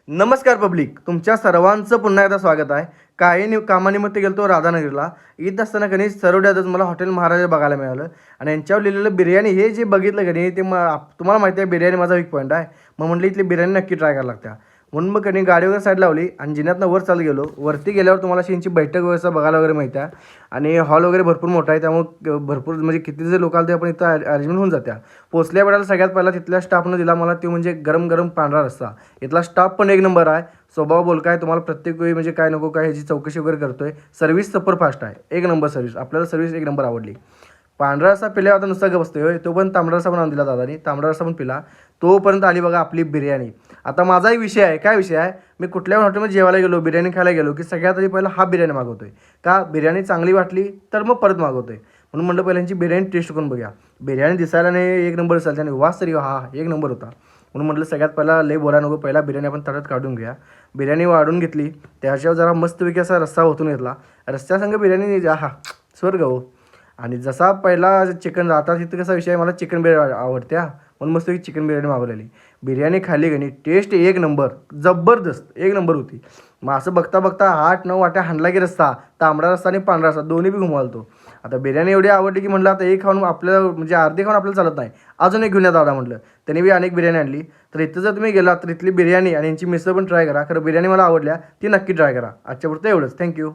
नमस्कार पब्लिक, तुमच्या सर्वांचं पुन्हा एकदा स्वागत आहे. काही कामानिमित्त गेलो राधानगरीला. येत असताना कधी सरवड्यातच मला हॉटेल महाराजा बघायला मिळालं आणि यांच्यावर लिहिलेलं बिर्याणी हे जे बघितलं कधी ते तुम्हाला माहिती आहे बिर्याणी माझा वीक पॉईंट आहे. मग म्हटलं इथली बिर्याणी नक्की ट्राय करायला लागत्या. म्हणून मग कधी गाडी वगैरे साईड लावली आणि जिन्यातनं वर चालू गेलो. वरती गेल्यावर तुम्हाला यांची बैठक व्यवस्था बघायला वगैरे माहिती आहे आणि हॉल वगैरे भरपूर मोठा आहे. त्यामुळे भरपूर म्हणजे किती जे लोक आले ते आपण इथं अरेंजमेंट होऊन जात्या. पोचल्या वेळेला सगळ्यात पहिला तिथल्या स्टाफनं दिला मला ते म्हणजे गरम गरम पांढरा रस्सा. इथला स्टाफ पण एक नंबर आहे. स्वभाव बोलका आहे. तुम्हाला प्रत्येक वेळी म्हणजे काय नको काय ह्याची चौकशी वगैरे करतोय. सर्व्हिस सुपर फास्ट आहे. एक नंबर सर्व्हिस. आपल्याला सर्व्हिस एक नंबर आवडली. पांढरा रस्सा पिल्यावर आता नुसता बसतोय होय. तो पण तांबडा रस्सा पण आणून दिला दादानी. तांबडा रस्सा पण पिला. तोपर्यंत आली बघा आपली बिर्याणी. आता माझाही विषय आहे. काय विषय आहे, मी कुठल्या हॉटेलमध्ये जेवायला गेलो, बिर्याणी खायला गेलो की सगळ्यात आधी पहिला हा बिर्याणी मागवतोय. का बिर्याणी चांगली वाटली तर मग परत मागवतोय. म्हणून म्हटलं पहिल्यांची बिर्याणी टेस्ट करून बघूया. बिर्याणी दिसायला नाही एक नंबर दिसायला आणि वास तरी हा एक नंबर होता. म्हणून म्हटलं सगळ्यात पहिला लय बोला नको, पहिला बिर्याणी आपण ताटात काढून घ्या. बिर्याणी वाढून घेतली. त्याच्यावर जरा मस्तपैकी असा रस्सा ओतून घेतला. रस्त्यासंग बिर्याणी हा स्वर्ग हो. आणि जसा पहिला चिकन आता तिथं कसा विषय आहे, मला चिकन बिर्याणी आवडते म्हणून मस्तपैकी चिकन बिर्याणी मागवलेली. बिर्याणी खाल्ली की नाही टेस्ट एक नंबर, जबरदस्त एक नंबर होती. मग असं बघता बघता 8-9 वाट्या हाणला की रस्सा, तांबडा रस्सा आणि पांढरा रस्सा दोन्ही बी घुमवालतो. आता बिर्याणी एवढी आवडली की म्हटलं आता एक खाऊन आपल्याला म्हणजे अर्धी खाऊन आपल्याला चालत नाही, अजून एक घेऊन या दादा म्हटलं. त्यांनी बी अनेक बिर्याणी आणली. तर इथं जर तुम्ही गेला तर इथली बिर्याणी आणि यांची मिसळ पण ट्राय करा. खरं बिर्याणी मला आवडल्या, ती नक्की ट्राय करा. आजच्यापुरतं एवढंच. थँक्यू.